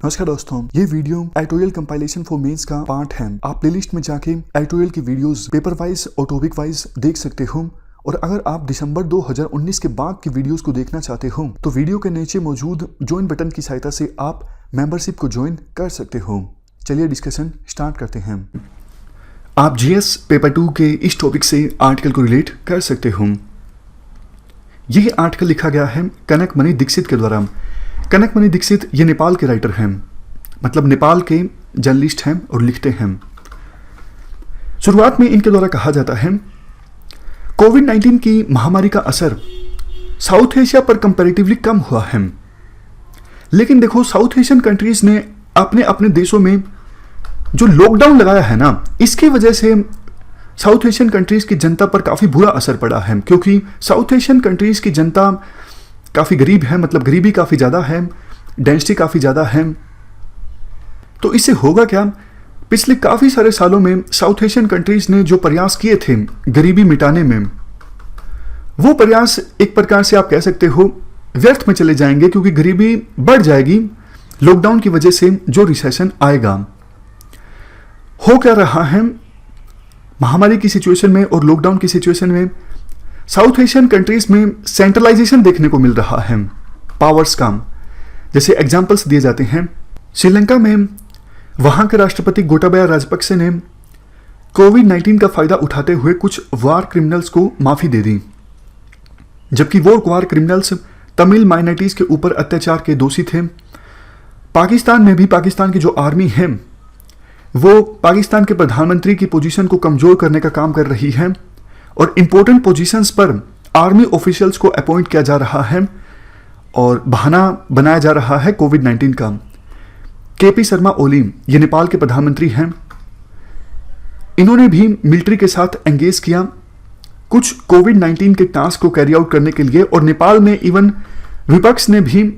नमस्कार दोस्तों, ये video editorial compilation for mains का पार्ट है। आप प्लेलिस्ट में जाके एडिटोरियल की वीडियोस पेपर वाइज और टॉपिक वाइज देख सकते हो। और अगर आप दिसंबर 2019 के बाद की वीडियोस को देखना चाहते हो तो वीडियो के नीचे मौजूद ज्वाइन बटन की सहायता से आप मेंबरशिप को ज्वाइन कर सकते हो। चलिए डिस्कशन स्टार्ट करते हैं। आप जीएस पेपर 2 के इस टॉपिक से आर्टिकल को रिलेट कर सकते हो। यह आर्टिकल लिखा गया है कनकमणि दीक्षित के द्वारा। कनकमणि दीक्षित ये नेपाल के राइटर हैं, मतलब नेपाल के जर्नलिस्ट हैं और लिखते हैं। शुरुआत में इनके द्वारा कहा जाता है कोविड-19 की महामारी का असर साउथ एशिया पर कंपैरेटिवली कम हुआ है। लेकिन देखो, साउथ एशियन कंट्रीज ने अपने अपने देशों में जो लॉकडाउन लगाया है ना, इसकी वजह से साउथ एशियन कंट्रीज की जनता पर काफी बुरा असर पड़ा है। क्योंकि साउथ एशियन कंट्रीज की जनता काफ़ी गरीब है, मतलब गरीबी काफ़ी ज़्यादा है, डेंसिटी काफ़ी ज़्यादा है। तो इससे होगा क्या, पिछले काफ़ी सारे सालों में साउथ एशियन कंट्रीज ने जो प्रयास किए थे गरीबी मिटाने में, वो प्रयास एक प्रकार से आप कह सकते हो व्यर्थ में चले जाएंगे, क्योंकि गरीबी बढ़ जाएगी लॉकडाउन की वजह से जो रिसेशन आएगा। हो क्या रहा है, महामारी की सिचुएशन में और लॉकडाउन की सिचुएशन में साउथ एशियन कंट्रीज में सेंट्रलाइजेशन देखने को मिल रहा है पावर्स का। जैसे एग्जांपल्स दिए जाते हैं, श्रीलंका में वहां के राष्ट्रपति गोटाबाया राजपक्षे ने कोविड-19 का फायदा उठाते हुए कुछ वार क्रिमिनल्स को माफी दे दी, जबकि वो वार क्रिमिनल्स तमिल माइनॉरिटीज के ऊपर अत्याचार के दोषी थे। पाकिस्तान में भी पाकिस्तान की जो आर्मी है वो पाकिस्तान के प्रधानमंत्री की पोजीशन को कमजोर करने का काम कर रही है और इंपॉर्टेंट पोजीशंस पर आर्मी ऑफिशियल्स को अपॉइंट किया जा रहा है और बहाना बनाया जा रहा है कोविड-19 का। केपी शर्मा ओली ये नेपाल के प्रधानमंत्री हैं, इन्होंने भी मिलिट्री के साथ एंगेज किया कुछ कोविड-19 के टास्क को कैरी आउट करने के लिए। और नेपाल में इवन विपक्ष ने भी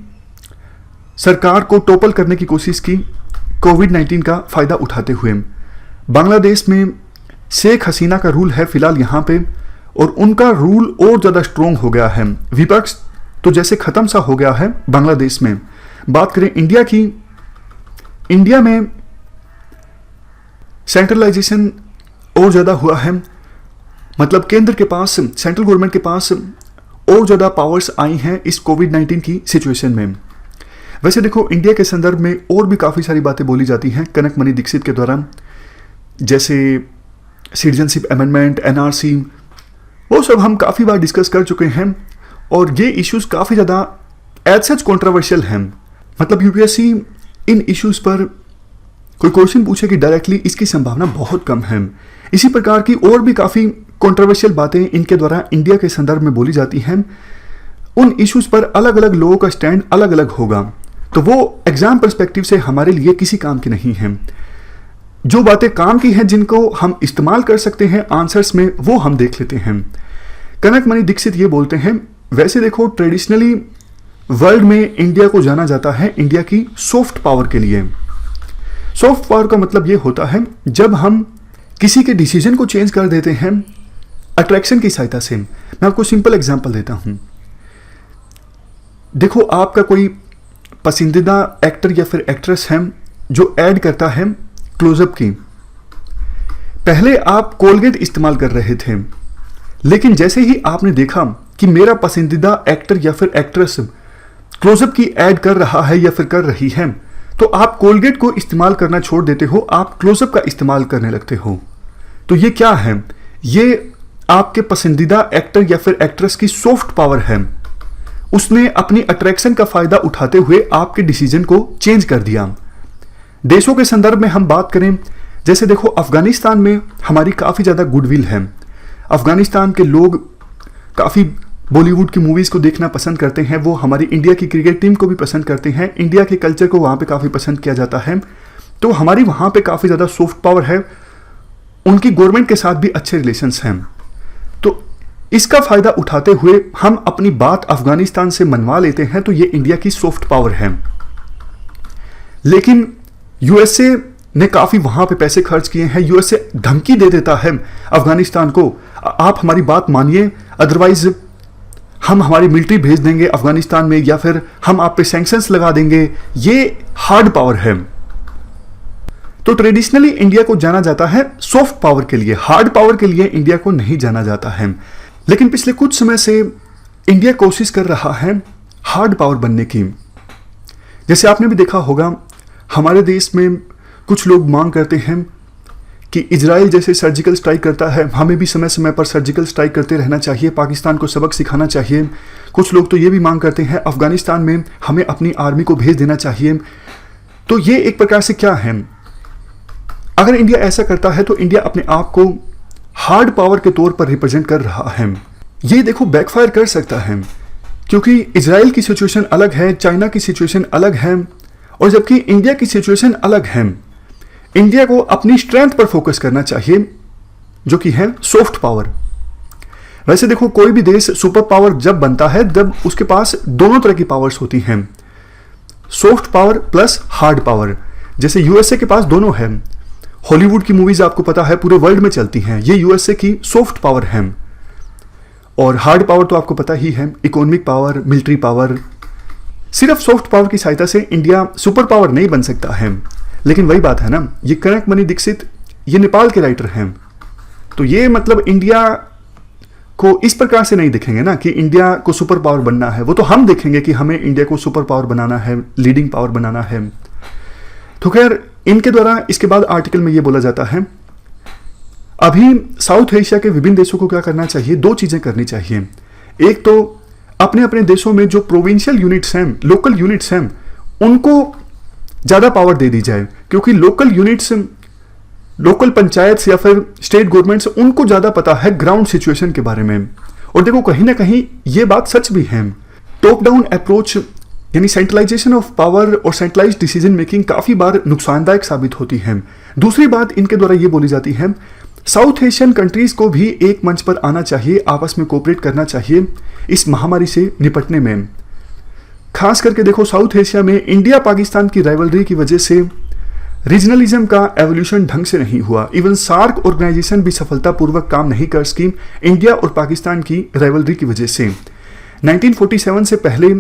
सरकार को टॉपल करने की कोशिश की कोविड-19 का फायदा उठाते हुए। बांग्लादेश में शेख हसीना का रूल है फिलहाल यहाँ पे, और उनका रूल और ज़्यादा स्ट्रोंग हो गया है। विपक्ष तो जैसे ख़त्म सा हो गया है बांग्लादेश में। बात करें इंडिया की, इंडिया में सेंट्रलाइजेशन और ज़्यादा हुआ है, मतलब केंद्र के पास, सेंट्रल गवर्नमेंट के पास और ज़्यादा पावर्स आई हैं इस कोविड-19 की सिचुएशन में। वैसे देखो, इंडिया के संदर्भ में और भी काफ़ी सारी बातें बोली जाती हैं कनकमणि दीक्षित के द्वारा, जैसे सिटीजनशिप अमेंडमेंट, एनआरसी, वो सब हम काफ़ी बार डिस्कस कर चुके हैं। और ये इश्यूज काफ़ी ज़्यादा एज सच कंट्रोवर्शियल हैं, मतलब यूपीएससी इन इश्यूज पर कोई क्वेश्चन पूछे कि डायरेक्टली, इसकी संभावना बहुत कम है। इसी प्रकार की और भी काफ़ी कंट्रोवर्शियल बातें इनके द्वारा इंडिया के संदर्भ में बोली जाती हैं। उन इश्यूज पर अलग अलग लोगों का स्टैंड अलग अलग होगा, तो वो एग्जाम पर्सपेक्टिव से हमारे लिए किसी काम की नहीं है। जो बातें काम की हैं, जिनको हम इस्तेमाल कर सकते हैं आंसर्स में, वो हम देख लेते हैं। कनकमणि दीक्षित ये बोलते हैं, वैसे देखो ट्रेडिशनली वर्ल्ड में इंडिया को जाना जाता है इंडिया की सॉफ्ट पावर के लिए। सॉफ्ट पावर का मतलब ये होता है जब हम किसी के डिसीजन को चेंज कर देते हैं अट्रैक्शन की सहायता से। मैं आपको सिंपल एग्जांपल देता हूं। देखो, आपका कोई पसंदीदा एक्टर या फिर एक्ट्रेस है जो ऐड करता है क्लोजअप की। पहले आप कोलगेट इस्तेमाल कर रहे थे, लेकिन जैसे ही आपने देखा कि मेरा पसंदीदा एक्टर या फिर एक्ट्रेस क्लोजअप की ऐड कर रहा है या फिर कर रही है, तो आप कोलगेट को इस्तेमाल करना छोड़ देते हो, आप क्लोजअप का इस्तेमाल करने लगते हो। तो ये क्या है, ये आपके पसंदीदा एक्टर या फिर एक्ट्रेस की सॉफ्ट पावर है। उसने अपनी अट्रैक्शन का फायदा उठाते हुए आपके डिसीजन को चेंज कर दिया। देशों के संदर्भ में हम बात करें, जैसे देखो अफगानिस्तान में हमारी काफ़ी ज़्यादा गुडविल है। अफगानिस्तान के लोग काफ़ी बॉलीवुड की मूवीज़ को देखना पसंद करते हैं, वो हमारी इंडिया की क्रिकेट टीम को भी पसंद करते हैं, इंडिया के कल्चर को वहाँ पे काफ़ी पसंद किया जाता है। तो हमारी वहाँ पे काफ़ी ज़्यादा सॉफ्ट पावर है, उनकी गवर्नमेंट के साथ भी अच्छे रिलेशंस हैं। तो इसका फ़ायदा उठाते हुए हम अपनी बात अफगानिस्तान से मनवा लेते हैं, तो ये इंडिया की सॉफ्ट पावर है। लेकिन यूएसए ने काफ़ी वहाँ पे पैसे खर्च किए हैं। यूएसए धमकी दे देता है अफगानिस्तान को, आप हमारी बात मानिए, अदरवाइज हम हमारी मिलिट्री भेज देंगे अफगानिस्तान में, या फिर हम आप पे सैंक्शंस लगा देंगे, ये हार्ड पावर है। तो ट्रेडिशनली इंडिया को जाना जाता है सॉफ्ट पावर के लिए, हार्ड पावर के लिए इंडिया को नहीं जाना जाता है। लेकिन पिछले कुछ समय से इंडिया कोशिश कर रहा है हार्ड पावर बनने की। जैसे आपने भी देखा होगा, हमारे देश में कुछ लोग मांग करते हैं कि इजराइल जैसे सर्जिकल स्ट्राइक करता है, हमें भी समय समय पर सर्जिकल स्ट्राइक करते रहना चाहिए, पाकिस्तान को सबक सिखाना चाहिए। कुछ लोग तो ये भी मांग करते हैं अफगानिस्तान में हमें अपनी आर्मी को भेज देना चाहिए। तो ये एक प्रकार से क्या है, अगर इंडिया ऐसा करता है तो इंडिया अपने आप को हार्ड पावर के तौर पर रिप्रेजेंट कर रहा है। ये देखो बैकफायर कर सकता है, क्योंकि इजराइल की सिचुएशन अलग है, चाइना की सिचुएशन अलग है, और जबकि इंडिया की सिचुएशन अलग है। इंडिया को अपनी स्ट्रेंथ पर फोकस करना चाहिए, जो कि है सॉफ्ट पावर। वैसे देखो, कोई भी देश सुपर पावर जब बनता है जब उसके पास दोनों तरह की पावर्स होती हैं, soft power plus hard power. जैसे यूएसए के पास दोनों है, हॉलीवुड की मूवीज आपको पता है पूरे वर्ल्ड में चलती हैं, ये यूएसए की सॉफ्ट पावर है। और हार्ड पावर तो आपको पता ही है, इकोनॉमिक पावर, मिलिट्री पावर। सिर्फ सॉफ्ट पावर की सहायता से इंडिया सुपर पावर नहीं बन सकता है। लेकिन वही बात है ना, ये कनकमणि दीक्षित ये नेपाल के राइटर हैं, तो ये मतलब इंडिया को इस प्रकार से नहीं देखेंगे ना कि इंडिया को सुपर पावर बनना है। वो तो हम देखेंगे कि हमें इंडिया को सुपर पावर बनाना है, लीडिंग पावर बनाना है। तो खैर, इनके द्वारा इसके बाद आर्टिकल में ये बोला जाता है, अभी साउथ एशिया के विभिन्न देशों को क्या करना चाहिए, दो चीजें करनी चाहिए। एक तो अपने अपने देशों में जो प्रोविंशियल यूनिट्स हैं, लोकल यूनिट्स हैं, उनको ज्यादा पावर दे दी जाए, क्योंकि लोकल यूनिट्स, लोकल पंचायत या फिर स्टेट गवर्नमेंट्स, उनको ज्यादा पता है ग्राउंड सिचुएशन के बारे में। और देखो, कहीं ना कहीं ये बात सच भी है। टॉप डाउन अप्रोच यानी सेंट्रलाइजेशन ऑफ पावर और सेंट्रलाइज डिसीजन मेकिंग काफी बार नुकसानदायक साबित होती है। दूसरी बात इनके द्वारा ये बोली जाती है, साउथ एशियन कंट्रीज को भी एक मंच पर आना चाहिए, आपस में कोऑपरेट करना चाहिए इस महामारी से निपटने में। खास करके देखो, साउथ एशिया में इंडिया पाकिस्तान की राइवलरी की वजह से रीजनलिज्म का एवोल्यूशन ढंग से नहीं हुआ। इवन सार्क ऑर्गेनाइजेशन भी सफलतापूर्वक काम नहीं कर सकी इंडिया और पाकिस्तान की राइवलरी की वजह से। 1947 से पहले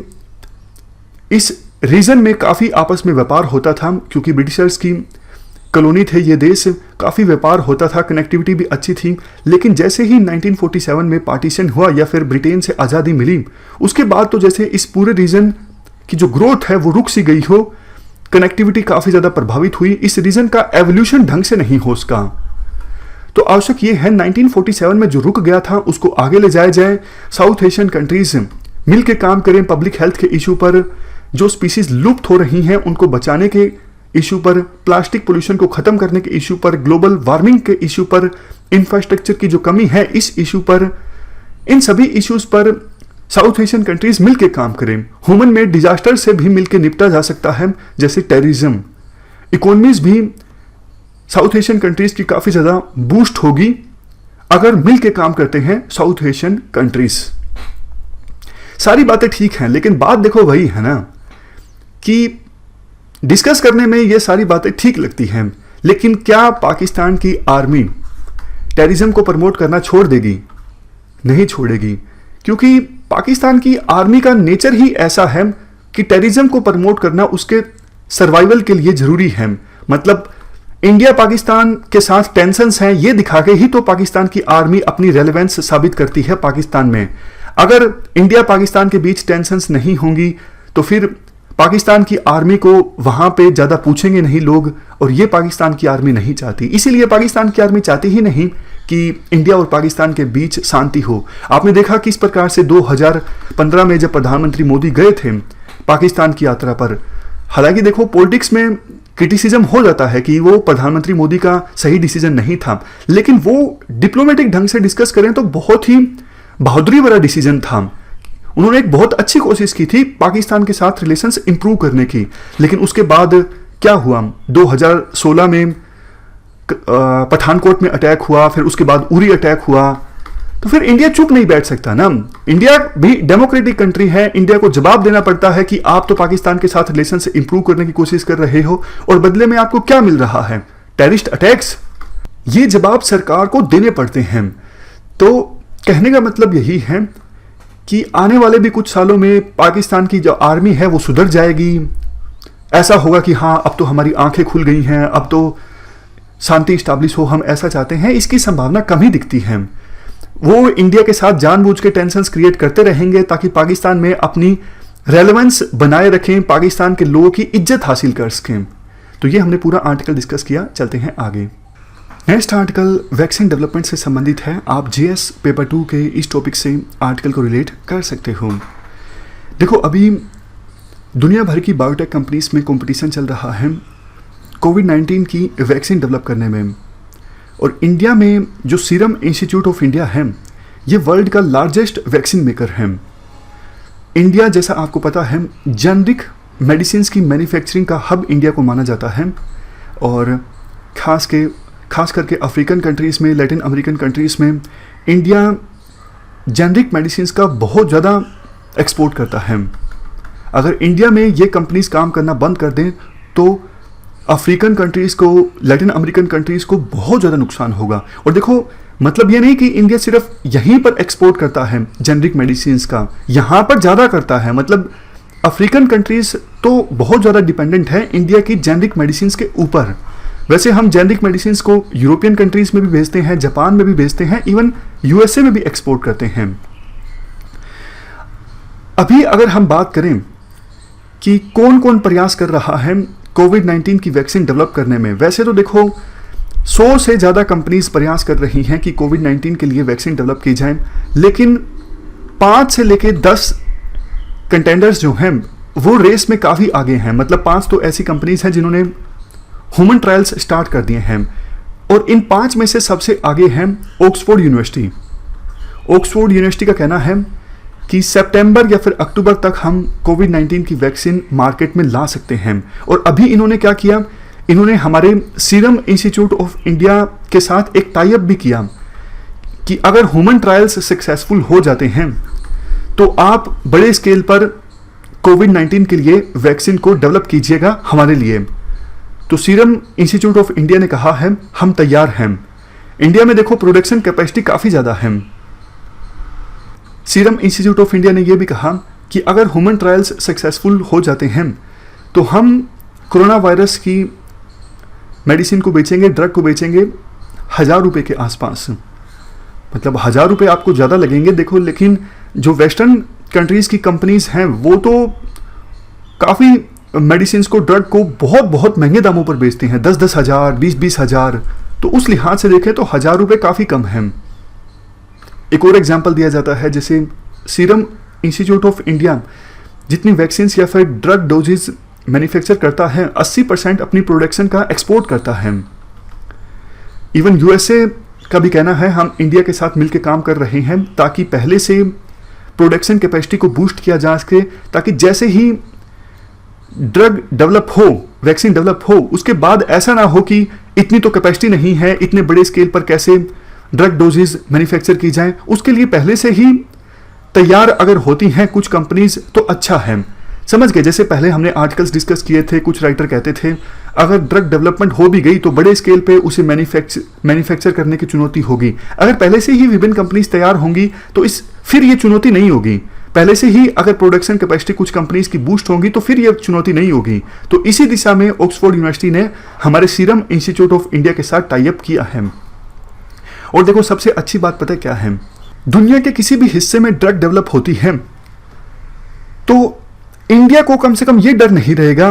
इस रीजन में काफी आपस में व्यापार होता था, क्योंकि ब्रिटिशर्स की कॉलोनी थे ये देश, काफी व्यापार होता था, कनेक्टिविटी भी अच्छी थी। लेकिन जैसे ही 1947 में पार्टीशन हुआ या फिर ब्रिटेन से आज़ादी मिली, उसके बाद तो जैसे इस पूरे रीजन की जो ग्रोथ है वो रुक सी गई हो, कनेक्टिविटी काफी ज्यादा प्रभावित हुई, इस रीजन का एवोल्यूशन ढंग से नहीं हो सका। तो आवश्यक ये है 1947 में जो रुक गया था उसको आगे ले जाया जाए। साउथ एशियन कंट्रीज मिलकर काम करें पब्लिक हेल्थ के इशू पर, जो स्पीसीज लुप्त हो रही हैं उनको बचाने के इशू पर, प्लास्टिक पोल्यूशन को खत्म करने के इशू पर, ग्लोबल वार्मिंग के इशू पर, इंफ्रास्ट्रक्चर की जो कमी है इस इशू पर, इन सभी इश्यूज पर साउथ एशियन कंट्रीज मिलकर काम करें। ह्यूमन मेड डिजास्टर से भी मिलकर निपटा जा सकता है, जैसे टेररिज्म। इकोनॉमीज भी साउथ एशियन कंट्रीज की काफी ज्यादा बूस्ट होगी अगर मिलकर काम करते हैं साउथ एशियन कंट्रीज। सारी बातें ठीक हैं, लेकिन बात देखो वही है ना कि डिस्कस करने में ये सारी बातें ठीक लगती हैं, लेकिन क्या पाकिस्तान की आर्मी टेररिज्म को प्रमोट करना छोड़ देगी? नहीं छोड़ेगी, क्योंकि पाकिस्तान की आर्मी का नेचर ही ऐसा है कि टेररिज्म को प्रमोट करना उसके सर्वाइवल के लिए जरूरी है। मतलब इंडिया पाकिस्तान के साथ टेंशन्स हैं, ये दिखा के ही तो पाकिस्तान की आर्मी अपनी रेलेवेंस साबित करती है पाकिस्तान में। अगर इंडिया पाकिस्तान के बीच टेंशन्स नहीं होंगी तो फिर पाकिस्तान की आर्मी को वहां पे ज्यादा पूछेंगे नहीं लोग, और ये पाकिस्तान की आर्मी नहीं चाहती। इसीलिए पाकिस्तान की आर्मी चाहती ही नहीं कि इंडिया और पाकिस्तान के बीच शांति हो। आपने देखा किस प्रकार से 2015 में जब प्रधानमंत्री मोदी गए थे पाकिस्तान की यात्रा पर, हालांकि देखो पॉलिटिक्स में क्रिटिसिज्म हो जाता है कि वो प्रधानमंत्री मोदी का सही डिसीजन नहीं था, लेकिन वो डिप्लोमेटिक ढंग से डिस्कस करें तो बहुत ही बहादुरी वाला डिसीजन था। उन्होंने एक बहुत अच्छी कोशिश की थी पाकिस्तान के साथ रिलेशंस इंप्रूव करने की। लेकिन उसके बाद क्या हुआ, 2016 में पठानकोट में अटैक हुआ, फिर उसके बाद उरी अटैक हुआ, तो फिर इंडिया चुप नहीं बैठ सकता ना। इंडिया भी डेमोक्रेटिक कंट्री है, इंडिया को जवाब देना पड़ता है कि आप तो पाकिस्तान के साथ रिलेशंस इंप्रूव करने की कोशिश कर रहे हो और बदले में आपको क्या मिल रहा है, टेररिस्ट अटैक्स। ये जवाब सरकार को देने पड़ते हैं। तो कहने का मतलब यही है कि आने वाले भी कुछ सालों में पाकिस्तान की जो आर्मी है वो सुधर जाएगी, ऐसा होगा कि हाँ अब तो हमारी आंखें खुल गई हैं, अब तो शांति स्टैब्लिश हो, हम ऐसा चाहते हैं, इसकी संभावना कम ही दिखती है। वो इंडिया के साथ जानबूझ के टेंशन्स क्रिएट करते रहेंगे ताकि पाकिस्तान में अपनी रेलेवेंस बनाए रखें, पाकिस्तान के लोगों की इज्जत हासिल कर सकें। तो ये हमने पूरा आर्टिकल डिस्कस किया। चलते हैं आगे। नेक्स्ट आर्टिकल वैक्सीन डेवलपमेंट से संबंधित है। आप जीएस पेपर 2 के इस टॉपिक से आर्टिकल को रिलेट कर सकते हो। देखो, अभी दुनिया भर की बायोटेक कंपनीज में कंपटीशन चल रहा है कोविड-19 की वैक्सीन डेवलप करने में, और इंडिया में जो सीरम इंस्टीट्यूट ऑफ इंडिया है ये वर्ल्ड का लार्जेस्ट वैक्सीन मेकर है। इंडिया, जैसा आपको पता है, जेनरिक मेडिसिन की मैन्युफैक्चरिंग का हब इंडिया को माना जाता है, और खास करके अफ्रीकन कंट्रीज़ में, लैटिन अमेरिकन कंट्रीज़ में इंडिया जेनरिक मेडिसिन का बहुत ज़्यादा एक्सपोर्ट करता है। अगर इंडिया में ये कंपनीज काम करना बंद कर दें तो अफ्रीकन कंट्रीज़ को, लैटिन अमेरिकन कंट्रीज़ को बहुत ज़्यादा नुकसान होगा। और देखो, मतलब ये नहीं कि इंडिया सिर्फ यहीं पर एक्सपोर्ट करता है जेनरिक मेडिसिन का, यहाँ पर ज़्यादा करता है। मतलब अफ्रीकन कंट्रीज़ तो बहुत ज़्यादा डिपेंडेंट है इंडिया की जेनरिक मेडिसिन के ऊपर। वैसे हम जेनरिक मेडिसिन को यूरोपियन कंट्रीज़ में भी भेजते हैं, जापान में भी भेजते हैं, इवन यूएसए में भी एक्सपोर्ट करते हैं। अभी अगर हम बात करें कि कौन कौन प्रयास कर रहा है कोविड-19 की वैक्सीन डेवलप करने में, वैसे तो देखो 100 से ज़्यादा कंपनीज प्रयास कर रही हैं कि कोविड-19 के लिए वैक्सीन डेवलप की जाए, लेकिन 5 से लेके 10 कंटेंडर्स जो हैं वो रेस में काफ़ी आगे हैं। मतलब 5 तो ऐसी कंपनीज हैं जिन्होंने ह्यूमन ट्रायल्स स्टार्ट कर दिए हैं, और इन 5 में से सबसे आगे हैं ऑक्सफोर्ड यूनिवर्सिटी। ऑक्सफोर्ड यूनिवर्सिटी का कहना है कि सितंबर या फिर अक्टूबर तक हम कोविड-19 की वैक्सीन मार्केट में ला सकते हैं। और अभी इन्होंने क्या किया, इन्होंने हमारे सीरम इंस्टीट्यूट ऑफ इंडिया के साथ एक टाई अप भी किया कि अगर ह्यूमन ट्रायल्स सक्सेसफुल हो जाते हैं तो आप बड़े स्केल पर कोविड-19 के लिए वैक्सीन को डेवलप कीजिएगा हमारे लिए। तो सीरम इंस्टीट्यूट ऑफ इंडिया ने कहा है हम तैयार हैं। इंडिया में देखो प्रोडक्शन कैपेसिटी काफ़ी ज़्यादा है। सीरम इंस्टीट्यूट ऑफ इंडिया ने यह भी कहा कि अगर ह्यूमन ट्रायल्स सक्सेसफुल हो जाते हैं तो हम कोरोना वायरस की मेडिसिन को बेचेंगे, ड्रग को बेचेंगे 1000 रुपये के आसपास। मतलब 1000 रुपये आपको ज़्यादा लगेंगे देखो, लेकिन जो वेस्टर्न कंट्रीज़ की कंपनीज हैं वो तो काफ़ी मेडिसिन को, ड्रग को बहुत बहुत महंगे दामों पर बेचते हैं, 10-10 हज़ार, 20-20 हज़ार। तो उस लिहाज से देखें तो 1000 रुपये काफ़ी कम है। एक और एग्जांपल दिया जाता है, जैसे सीरम इंस्टीट्यूट ऑफ इंडिया जितनी वैक्सीन या फिर ड्रग डोजेज मैन्युफैक्चर करता है 80% अपनी प्रोडक्शन का एक्सपोर्ट करता है। इवन यूएसए का भी कहना है हम इंडिया के साथ मिलकर काम कर रहे हैं ताकि पहले से प्रोडक्शन कैपेसिटी को बूस्ट किया जा सके, ताकि जैसे ही ड्रग डेवलप हो, वैक्सीन डेवलप हो, उसके बाद ऐसा ना हो कि इतनी तो कैपेसिटी नहीं है, इतने बड़े स्केल पर कैसे ड्रग डोजेज मैन्युफैक्चर की जाए। उसके लिए पहले से ही तैयार अगर होती हैं कुछ कंपनीज तो अच्छा है। समझ गए, जैसे पहले हमने आर्टिकल्स डिस्कस किए थे, कुछ राइटर कहते थे अगर ड्रग डेवलपमेंट हो भी गई तो बड़े स्केल पे उसे मैन्युफैक्चर करने की चुनौती होगी। अगर पहले से ही विभिन्न कंपनीज तैयार होंगी तो फिर ये चुनौती नहीं होगी। पहले से ही अगर प्रोडक्शन कैपेसिटी कुछ कंपनीज की बूस्ट होगी तो फिर ये चुनौती नहीं होगी। तो इसी दिशा में ऑक्सफोर्ड यूनिवर्सिटी ने हमारे सीरम इंस्टीट्यूट ऑफ इंडिया के साथ टाई अप किया है। और देखो, सबसे अच्छी बात पता है क्या है, दुनिया के किसी भी हिस्से में ड्रग डेवलप होती है तो इंडिया को कम से कम ये डर नहीं रहेगा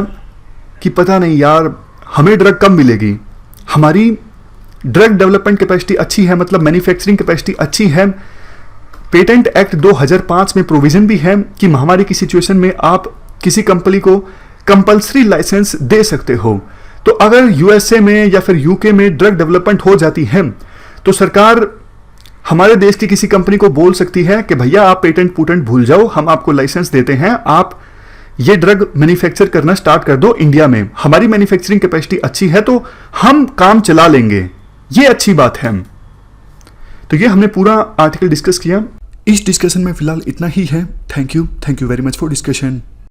कि पता नहीं यार हमें ड्रग कब मिलेगी। हमारी ड्रग डेवलपमेंट कैपेसिटी अच्छी है, मतलब मैन्युफैक्चरिंग कैपेसिटी अच्छी है। पेटेंट एक्ट 2005 में प्रोविजन भी है कि महामारी की सिचुएशन में आप किसी कंपनी को कंपल्सरी लाइसेंस दे सकते हो। तो अगर यूएसए में या फिर यूके में ड्रग डेवलपमेंट हो जाती है तो सरकार हमारे देश की किसी कंपनी को बोल सकती है कि भैया आप पेटेंट भूल जाओ, हम आपको लाइसेंस देते हैं, आप ये ड्रग मैन्युफैक्चर करना स्टार्ट कर दो इंडिया में, हमारी मैन्युफैक्चरिंग कैपेसिटी अच्छी है तो हम काम चला लेंगे। ये अच्छी बात है। तो ये हमने पूरा आर्टिकल डिस्कस किया। इस डिस्कशन में फिलहाल इतना ही है। Thank you very much for discussion.